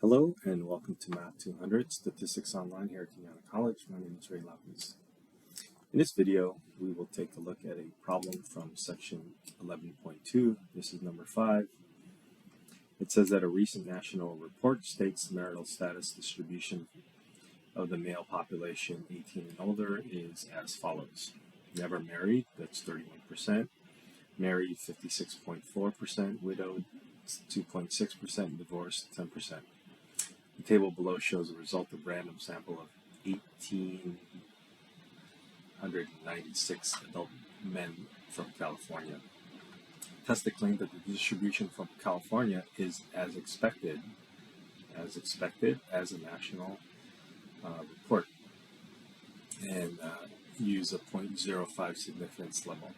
Hello and welcome to Math200 Statistics Online here at Cañada College. My name is Lapuz. In this video, we will take a look at a problem from section 11.2. This is number 5. It says that a recent national report states the marital status distribution of the male population 18 and older is as follows. Never married, that's 31%. Married, 56.4%. Widowed, 2.6%. Divorced, 10%. The table below shows the result of random sample of 1,896 adult men from California. Tested claimed that the distribution from California is as expected as a national report, and use a 0.05 significance level.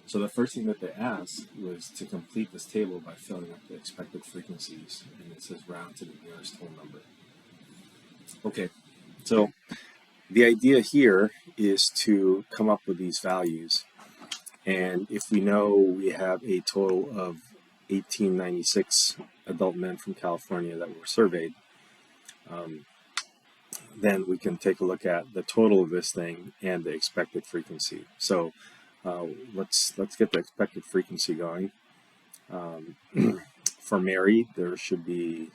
So the first thing that they asked was to complete this table by filling up the expected frequencies, and it says round to the nearest whole number. Okay, so the idea here is to come up with these values, and if we know we have a total of 1,896 adult men from California that were surveyed, then we can take a look at the total of this thing and the expected frequency. So let's get the expected frequency going. For married, there should be,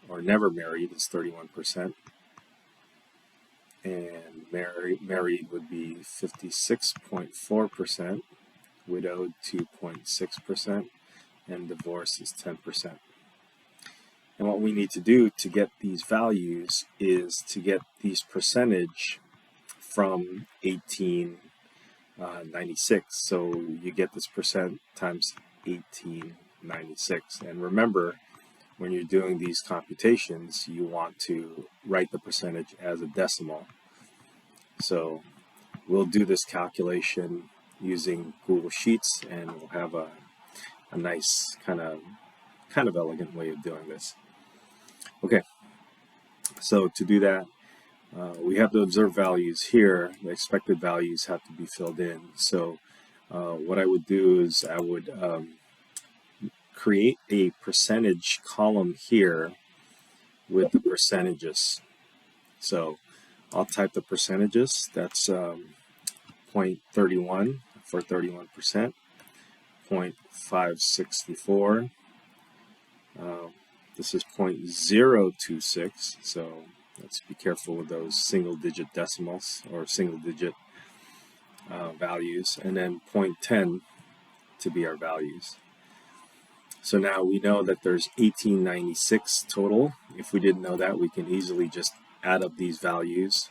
or never married is 31%, and married would be 56.4%, widowed 2.6%, and divorce is 10%. And what we need to do to get these values is to get these percentage from 1896. So you get this percent times 1896. And remember, when you're doing these computations, you want to write the percentage as a decimal. So we'll do this calculation using Google Sheets, and we'll have a nice kind of elegant way of doing this. Okay, so to do that, we have the observed values here. The expected values have to be filled in. So what I would do is I would create a percentage column here with the percentages. So I'll type the percentages. That's 0.31 for 31%, 0.564. This is 0.026, so let's be careful with those single-digit decimals or single-digit values, and then 0.10 to be our values. So now we know that there's 1896 total. If we didn't know that, we can easily just add up these values,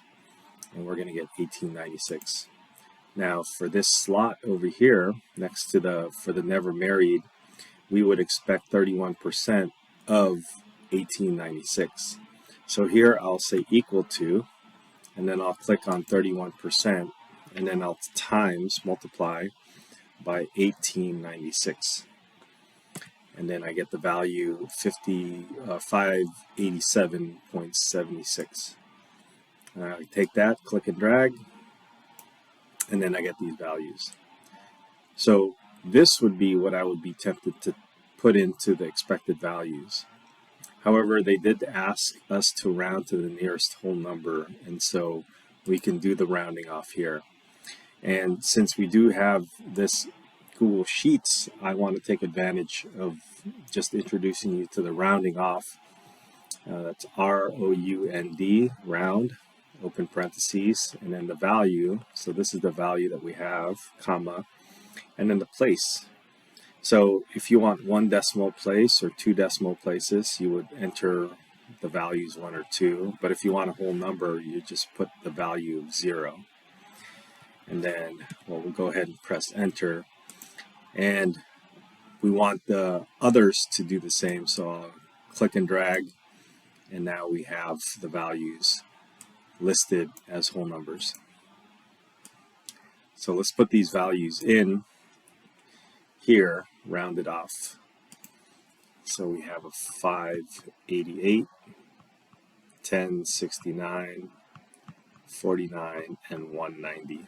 and we're going to get 1896. Now for this slot over here, next to for the never married, we would expect 31% of 1896. So here I'll say equal to, and then I'll click on 31%, and then I'll multiply by 1896. And then I get the value 587.76. I take that, click and drag, and then I get these values. So this would be what I would be tempted to put into the expected values. However, they did ask us to round to the nearest whole number, and so we can do the rounding off here. And since we do have this Google Sheets, I want to take advantage of just introducing you to the rounding off. That's R-O-U-N-D, round, open parentheses, and then the value. So this is the value that we have, comma, and then the place. So if you want one decimal place or two decimal places, you would enter the values 1 or 2. But if you want a whole number, you just put the value of 0. And then we'll go ahead and press enter. And we want the others to do the same. So I'll click and drag, and now we have the values listed as whole numbers. So let's put these values in here, rounded off. So we have a 588, 1069, 49, and 190.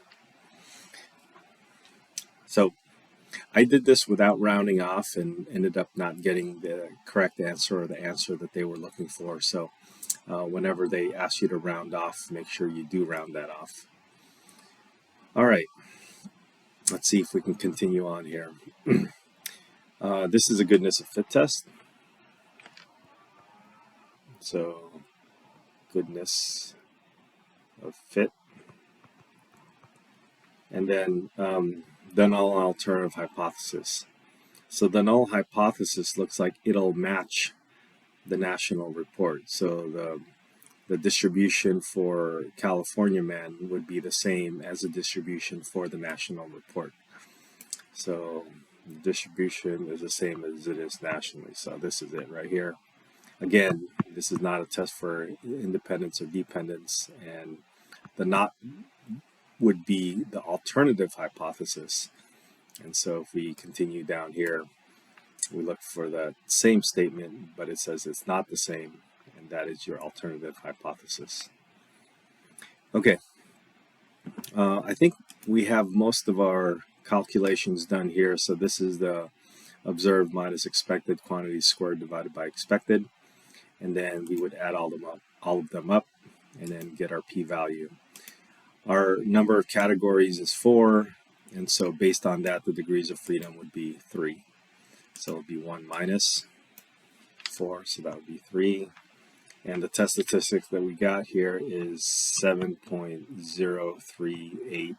So I did this without rounding off and ended up not getting the correct answer or the answer that they were looking for. So whenever they ask you to round off, make sure you do round that off. All right, let's see if we can continue on here. This is a goodness of fit test. So goodness of fit. And then the null alternative hypothesis. So the null hypothesis looks like it'll match the national report. So the distribution for California man would be the same as the distribution for the national report. So the distribution is the same as it is nationally. So this is it right here. Again, this is not a test for independence or dependence, and the not would be the alternative hypothesis. And so if we continue down here, we look for the same statement, but it says it's not the same, and that is your alternative hypothesis. Okay, I think we have most of our calculations done here. So this is the observed minus expected quantity squared divided by expected, and then we would add all of them up, and then get our p-value. Our number of categories is 4, and so based on that, the degrees of freedom would be 3. So it would be 1 minus 4, so that would be 3. And the test statistics that we got here is 7.038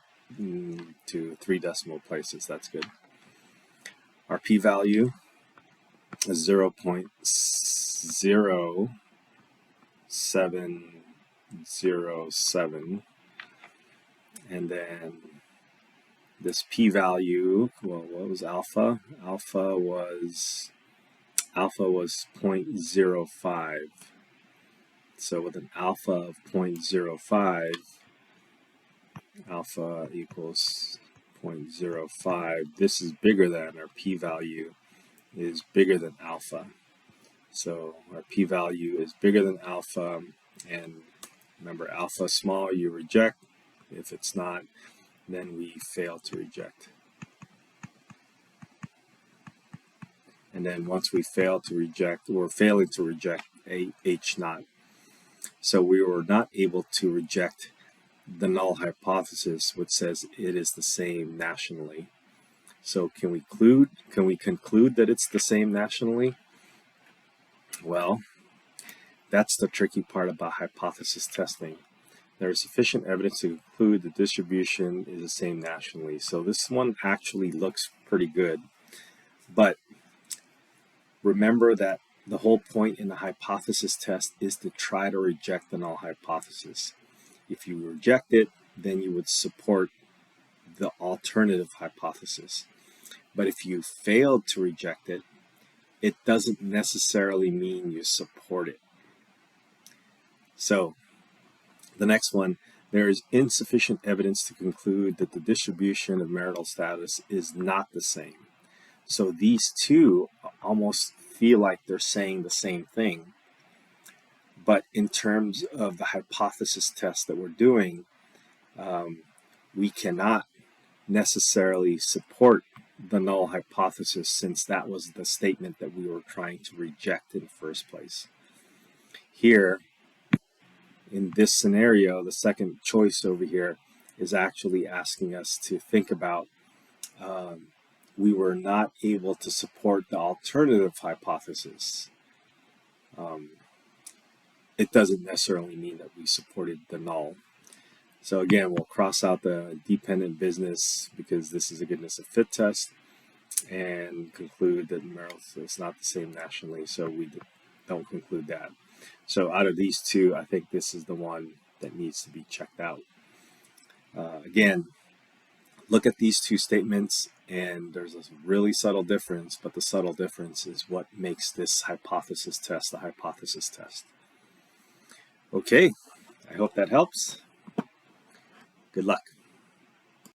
to 3 decimal places. That's good. Our p-value is 0.0707. And then this p-value, well, what was alpha? Alpha was 0.05. So with an alpha of 0.05, alpha equals 0.05. This is bigger than, our p-value is bigger than alpha. So our p-value is bigger than alpha, and remember, alpha small, you reject. If it's not, then we fail to reject. And then once we fail to reject, we're failing to reject H naught. So we were not able to reject the null hypothesis, which says it is the same nationally. So can we conclude that it's the same nationally? Well, that's the tricky part about hypothesis testing. There is sufficient evidence to conclude the distribution is the same nationally. So this one actually looks pretty good. But remember that the whole point in the hypothesis test is to try to reject the null hypothesis. If you reject it, then you would support the alternative hypothesis. But if you failed to reject it, it doesn't necessarily mean you support it. So the next one, there is insufficient evidence to conclude that the distribution of marital status is not the same. So these two almost feel like they're saying the same thing. But in terms of the hypothesis test that we're doing, we cannot necessarily support the null hypothesis, since that was the statement that we were trying to reject in the first place. Here, in this scenario, the second choice over here is actually asking us to think about we were not able to support the alternative hypothesis. It doesn't necessarily mean that we supported the null. So again, we'll cross out the dependent business because this is a goodness of fit test, and conclude that marital is not the same nationally, so we don't conclude that. So out of these two, I think this is the one that needs to be checked out. Again, look at these two statements, and there's a really subtle difference, but the subtle difference is what makes this hypothesis test the hypothesis test. Okay, I hope that helps. Good luck.